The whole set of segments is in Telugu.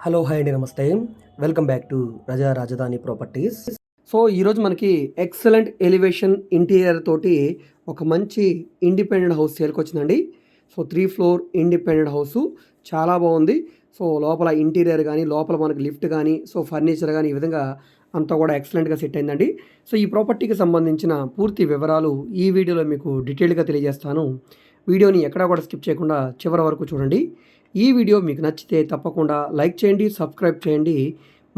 హలో హాయ్ అండి నమస్తే. వెల్కమ్ బ్యాక్ టు రజా రాజధాని ప్రాపర్టీస్. సో ఈరోజు మనకి ఎక్సలెంట్ ఎలివేషన్ ఇంటీరియర్ తోటి ఒక మంచి ఇండిపెండెంట్ హౌస్ సేల్కొచ్చిందండి. సో 3 ఫ్లోర్ ఇండిపెండెంట్ హౌసు చాలా బాగుంది. సో లోపల ఇంటీరియర్ కానీ లోపల మనకి లిఫ్ట్ కానీ సో ఫర్నిచర్ కానీ ఈ విధంగా అంతా కూడా ఎక్సలెంట్గా సెట్ అయిందండి. సో ఈ ప్రాపర్టీకి సంబంధించిన పూర్తి వివరాలు ఈ వీడియోలో మీకు డీటెయిల్గా తెలియజేస్తాను. వీడియోని ఎక్కడా కూడా స్కిప్ చేయకుండా చివరి వరకు చూడండి. ఈ వీడియో మీకు నచ్చితే తప్పకుండా లైక్ చేయండి, సబ్స్క్రైబ్ చేయండి,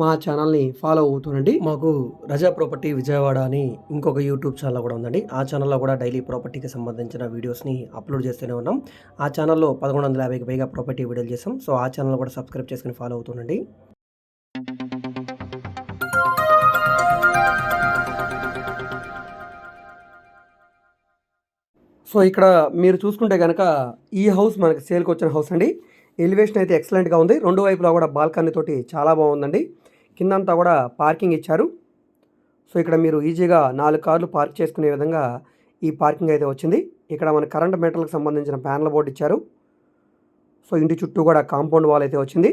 మా ఛానల్ని ఫాలో అవుతుండండి. మాకు రజా ప్రాపర్టీ విజయవాడ అని ఇంకొక యూట్యూబ్ ఛానల్ కూడా ఉందండి. ఆ ఛానల్లో కూడా డైలీ ప్రాపర్టీకి సంబంధించిన వీడియోస్ని అప్లోడ్ చేస్తూనే ఉన్నాం. ఆ ఛానల్లో 1150కి పైగా ప్రాపర్టీ వీడియోలు చేసాం. సో ఆ ఛానల్ కూడా సబ్స్క్రైబ్ చేసుకుని ఫాలో అవుతుండండి. సో ఇక్కడ మీరు చూసుకుంటే కనుక ఈ హౌస్ మనకి సేల్కి వచ్చిన హౌస్ అండి. ఎలివేషన్ అయితే ఎక్సలెంట్గా ఉంది. రెండు వైపులా కూడా బాల్కనీ తోటి చాలా బాగుందండి. కిందంతా కూడా పార్కింగ్ ఇచ్చారు. సో ఇక్కడ మీరు ఈజీగా 4 కార్లు పార్క్ చేసుకునే విధంగా ఈ పార్కింగ్ అయితే వచ్చింది. ఇక్కడ మన కరెంట్ మీటర్లకు సంబంధించిన ప్యానల్ బోర్డు ఇచ్చారు. సో ఇంటి చుట్టూ కూడా కాంపౌండ్ వాల్ అయితే వచ్చింది.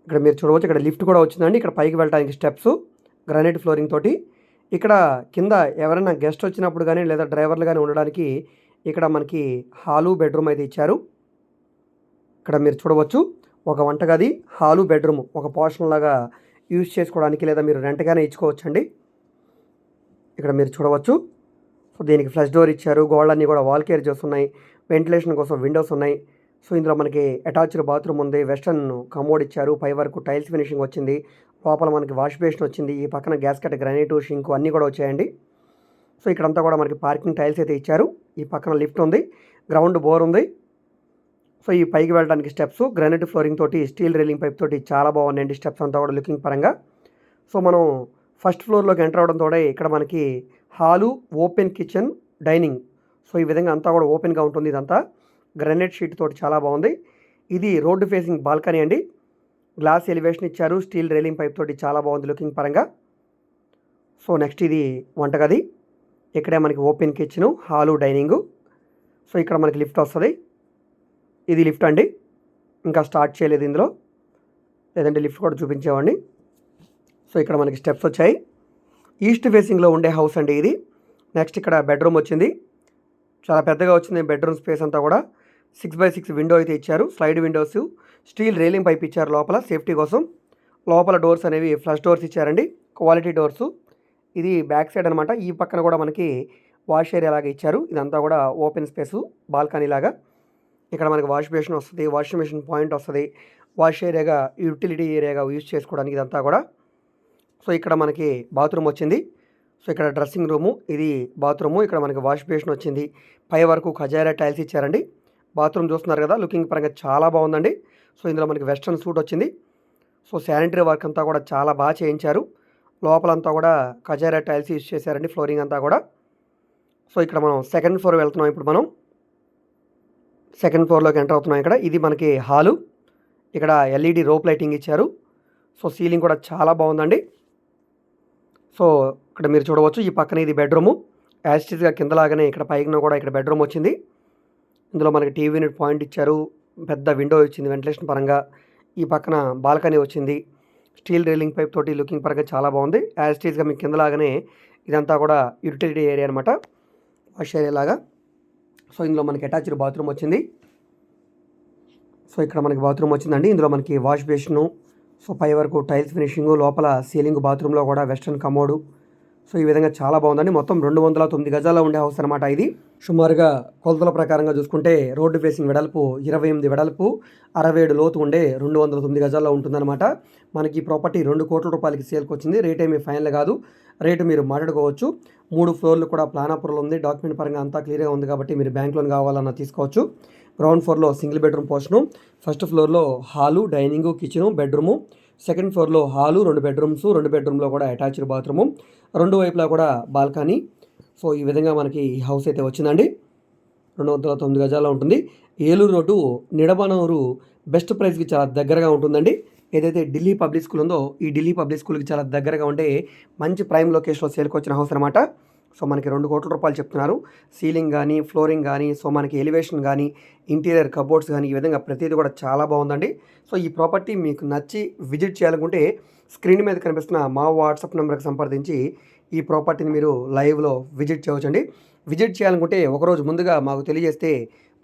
ఇక్కడ మీరు చూడవచ్చు, ఇక్కడ లిఫ్ట్ కూడా వచ్చిందండి. ఇక్కడ పైకి వెళ్ళడానికి స్టెప్స్ గ్రానైట్ ఫ్లోరింగ్ తోటి. ఇక్కడ కింద ఎవరైనా గెస్ట్ వచ్చినప్పుడు కానీ లేదా డ్రైవర్లు కానీ ఉండడానికి ఇక్కడ మనకి హాలు బెడ్రూమ్ అయితే ఇచ్చారు. ఇక్కడ మీరు చూడవచ్చు, ఒక వంటగది హాలు బెడ్రూమ్ ఒక పోర్షన్ లాగా యూజ్ చేసుకోవడానికి లేదా మీరు రెంట్గానే ఇచ్చుకోవచ్చండి. ఇక్కడ మీరు చూడవచ్చు. సో దీనికి ఫ్లష్ డోర్ ఇచ్చారు. గోడలన్నీ కూడా వాల్ కేర్ చేస్తున్నాయి. వెంటిలేషన్ కోసం విండోస్ ఉన్నాయి. సో ఇందులో మనకి అటాచ్డ్ బాత్రూమ్ ఉంది. వెస్టర్న్ కమోడ్ ఇచ్చారు. పై వరకు టైల్స్ ఫినిషింగ్ వచ్చింది. లోపల మనకి వాష్ బేసిన్ వచ్చింది. ఈ పక్కన గ్యాస్ కట్, గ్రానైట్, షింక్ అన్నీ కూడా వచ్చాయండి. సో ఇక్కడంతా కూడా మనకి పార్కింగ్ టైల్స్ అయితే ఇచ్చారు. ఈ పక్కన లిఫ్ట్ ఉంది, గ్రౌండ్ బోర్ ఉంది. సో ఈ పైకి వెళ్ళడానికి స్టెప్స్ గ్రానైట్ ఫ్లోరింగ్ తోటి స్టీల్ రైలింగ్ పైప్ తోటి చాలా బాగున్నాయండి. స్టెప్స్ అంతా కూడా లుకింగ్ పరంగా. సో మనం ఫస్ట్ ఫ్లోర్లోకి ఎంటర్ అవడంతో ఇక్కడ మనకి hall, open kitchen, dining. So ఈ విధంగా అంతా కూడా ఓపెన్గా ఉంటుంది. ఇదంతా గ్రానైట్ షీట్ తోటి చాలా బాగుంది. ఇది రోడ్డు ఫేసింగ్ బాల్కనీ అండి. గ్లాస్ ఎలివేషన్ ఇచ్చారు. స్టీల్ రైలింగ్ పైప్ తోటి చాలా బాగుంది లుకింగ్ పరంగా. సో నెక్స్ట్ ఇది వంటగది. ఇక్కడే మనకి open kitchen, hall, dining. So ఇక్కడ మనకి లిఫ్ట్ వస్తుంది. ఇది లిఫ్ట్ అండి. ఇంకా స్టార్ట్ చేయలేదు ఇందులో, లేదంటే లిఫ్ట్ కూడా చూపించేవాడిని. సో ఇక్కడ మనకి స్టెప్స్ వచ్చాయి. ఈస్ట్ ఫేసింగ్లో ఉండే హౌస్ అండి ఇది. నెక్స్ట్ ఇక్కడ బెడ్రూమ్ వచ్చింది. చాలా పెద్దగా వచ్చింది బెడ్రూమ్ స్పేస్ అంతా కూడా. 6x6 విండో అయితే ఇచ్చారు. Slide Windows, steel railing pipe ఇచ్చారు లోపల సేఫ్టీ కోసం. లోపల డోర్స్ అనేవి ఫ్లష్ డోర్స్ ఇచ్చారండి, క్వాలిటీ డోర్సు. ఇది బ్యాక్ సైడ్ అనమాట. ఈ పక్కన కూడా మనకి వాష్ ఏరియా లాగా ఇచ్చారు. ఇదంతా కూడా ఓపెన్ స్పేసు బాల్కనీ లాగా. ఇక్కడ మనకి వాష్ బేసిన్ వస్తుంది, వాషింగ్ మెషిన్ పాయింట్ వస్తుంది, వాష్ ఏరియాగా, యూటిలిటీ ఏరియాగా యూజ్ చేసుకోవడానికి ఇదంతా కూడా. సో ఇక్కడ మనకి బాత్రూమ్ వచ్చింది. సో ఇక్కడ డ్రెస్సింగ్ రూము, ఇది బాత్రూము. ఇక్కడ మనకి వాష్ బేసిన్ వచ్చింది. పై వరకు ఖజారా టైల్స్ ఇచ్చారండి. బాత్రూమ్ చూస్తున్నారు కదా, లుకింగ్ పరంగా చాలా బాగుందండి. సో ఇందులో మనకి వెస్ట్రన్ సూట్ వచ్చింది. సో శానిటరీ వర్క్ అంతా కూడా చాలా బాగా చేయించారు. లోపలంతా కూడా ఖజారా టైల్స్ యూజ్ చేశారండి, ఫ్లోరింగ్ అంతా కూడా. సో ఇక్కడ మనం సెకండ్ ఫ్లోర్ వెళ్తున్నాం. ఇప్పుడు మనం సెకండ్ ఫ్లోర్లోకి ఎంటర్ అవుతున్నాం. ఇక్కడ ఇది మనకి హాలు. ఇక్కడ ఎల్ఈడి రోప్ లైటింగ్ ఇచ్చారు. సో సీలింగ్ కూడా చాలా బాగుందండి. సో ఇక్కడ మీరు చూడవచ్చు, ఈ పక్కన ఇది బెడ్రూము. యాస్టిస్గా కిందలాగానే ఇక్కడ పైన కూడా ఇక్కడ బెడ్రూమ్ వచ్చింది. ఇందులో మనకి టీవీ యూనిట్ పాయింట్ ఇచ్చారు. పెద్ద విండో వచ్చింది వెంటిలేషన్ పరంగా. ఈ పక్కన బాల్కనీ వచ్చింది. స్టీల్ రైలింగ్ పైప్ తోటి లుకింగ్ పరంగా చాలా బాగుంది. యాస్టిస్గా మీకు కిందలాగానే ఇదంతా కూడా యూటిలిటీ ఏరియా అనమాట, వాష్ ఏరియా లాగా. సో ఇందులో మనకి అటాచ్డ్ బాత్రూమ్ వచ్చింది. సో ఇక్కడ మనకి బాత్రూమ్ వచ్చిందండి. ఇందులో మనకి వాష్ బేసిను, సో పై వరకు టైల్స్ ఫినిషింగు, లోపల సీలింగ్, బాత్రూంలో కూడా వెస్ట్రన్ కమోడు. సో ఈ విధంగా చాలా బాగుందండి. మొత్తం 209 గజాల్లో ఉండే హౌస్ అనమాట ఇది. సుమారుగా కొలతల ప్రకారంగా చూసుకుంటే రోడ్డు ఫేసింగ్ వెడల్పు 28 వెడల్పు, 67 లోతు ఉండే 209 గజాల్లో ఉంటుందన్నమాట. మనకి ఈ ప్రాపర్టీ 2 కోట్ల రూపాయలకి సేల్కి వచ్చింది. రేట్ ఏమీ ఫైనల్ కాదు, రేటు మీరు మాట్లాడుకోవచ్చు. 3 ఫ్లోర్లు కూడా ప్లాన్ అప్రూవల్ ఉంది. డాక్యుమెంట్ పరంగా అంతా క్లియర్గా ఉంది కాబట్టి మీరు బ్యాంక్ లోన్ కావాలన్నా తీసుకోవచ్చు. గ్రౌండ్ ఫ్లోర్లో సింగిల్ బెడ్రూమ్ పోర్షను, ఫస్ట్ ఫ్లోర్లో hall, dining, kitchen, bedroom. Second ఫ్లోర్లో హాలు, 2 బెడ్రూమ్స్, 2 బెడ్రూమ్లో కూడా అటాచ్డ్ బాత్రూము, 2 వైపులా కూడా బాల్కనీ. సో ఈ విధంగా మనకి ఈ హౌస్ అయితే వచ్చిందండి. 209 గజాల్లో ఉంటుంది. ఏలూరు రోడ్డు నిడమనూరు బెస్ట్ ప్రైస్కి చాలా దగ్గరగా ఉంటుందండి. ఏదైతే ఢిల్లీ పబ్లిక్ స్కూల్ ఉందో ఈ ఢిల్లీ పబ్లిక్ స్కూల్కి చాలా దగ్గరగా ఉండే మంచి ప్రైమ్ లొకేషన్లో సేల్కి వచ్చిన హౌస్ అనమాట. సో మనకి 2 కోట్ల రూపాయలు చెప్తున్నారు. సీలింగ్ గానీ, ఫ్లోరింగ్ గానీ, సో మనకి ఎలివేషన్ గానీ, ఇంటీరియర్ కబోర్డ్స్ గానీ, ఈ విధంగా ప్రతీది కూడా చాలా బాగుందండి. సో ఈ ప్రాపర్టీ మీకు నచ్చి విజిట్ చేయాలనుకుంటే స్క్రీన్ మీద కనిపిస్తున్న మా వాట్సాప్ నెంబర్కి సంప్రదించి ఈ ప్రాపర్టీని మీరు లైవ్లో విజిట్ చేయవచ్చండి. విజిట్ చేయాలనుకుంటే ఒకరోజు ముందుగా మాకు తెలియజేస్తే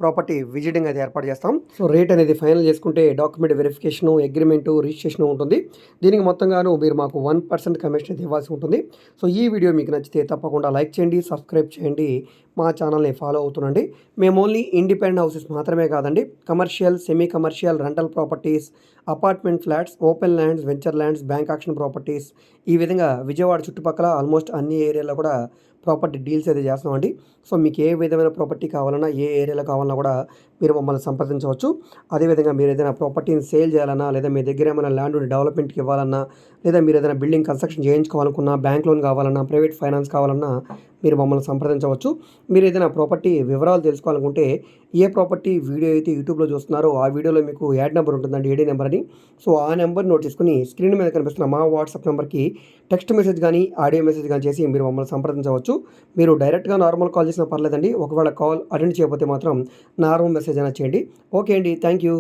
ప్రాపర్టీ విజిటింగ్ అయితే ఏర్పాటు చేస్తాం. సో రేట్ అనేది ఫైనల్ చేసుకుంటే డాక్యుమెంట్ వెరిఫికేషను, అగ్రిమెంటు, రిజిస్ట్రేషన్ ఉంటుంది. దీనికి మొత్తంగాను మీరు మాకు 1% కమిషన్ అయితే ఇవ్వాల్సి ఉంటుంది. సో ఈ వీడియో మీకు నచ్చితే తప్పకుండా లైక్ చేయండి, సబ్స్క్రైబ్ చేయండి, మా ఛానల్ని ఫాలో అవుతుండండి. మేము ఓన్లీ ఇండిపెండెంట్ హౌసెస్ మాత్రమే కాదండి, commercial, semi commercial, rental properties, apartment flats, open lands, venture lands, bank auction properties, ఈ విధంగా విజయవాడ చుట్టుపక్కల ఆల్మోస్ట్ అన్ని ఏరియాలో కూడా ప్రాపర్టీ డీల్స్ అయితే చేస్తామండి. సో మీకు ఏ విధమైన ప్రాపర్టీ కావాలన్నా, ఏ ఏరియాలో కావాలన్నా కూడా మీరు మమ్మల్ని సంప్రదించవచ్చు. అదేవిధంగా మీరు ఏదైనా ప్రాపర్టీని సేల్ చేయాలన్నా, లేదా మీ దగ్గర ఏమైనా ల్యాండ్ డెవలప్మెంట్కి ఇవ్వాలన్నా, లేదా మీరు ఏదైనా బిల్డింగ్ కన్స్ట్రక్షన్ చేయించుకోవాలనుకున్నా, బ్యాంక్ లోన్ కావాలన్నా, ప్రైవేట్ ఫైనాన్స్ కావాలన్నా మీరు మమ్మల్ని సంప్రదించవచ్చు. మీరు ఏదైనా ప్రాపర్టీ వివరాలు తెలుసుకోవాలనుకుంటే ఏ ప్రాపర్టీ వీడియో అయితే యూట్యూబ్లో చూస్తున్నారో ఆ వీడియోలో మీకు యాడ్ నెంబర్ ఉంటుందండి, ఏడీ నెంబర్ అని. సో ఆ నెంబర్ నోట్ చేసుకుని స్క్రీన్ మీద కనిపిస్తున్న మా వాట్సాప్ నెంబర్కి టెక్స్ట్ మెసేజ్ కానీ, ఆడియో మెసేజ్ కానీ చేసి మీరు మమ్మల్ని సంప్రదించవచ్చు. మీరు డైరెక్ట్గా నార్మల్ కాల్ చేసినా పర్లేదండి. ఒకవేళ కాల్ అటెండ్ చేయకపోతే మాత్రం నార్మల్ మెసేజ్ అయినా చేయండి. ఓకే అండి, థ్యాంక్ యూ.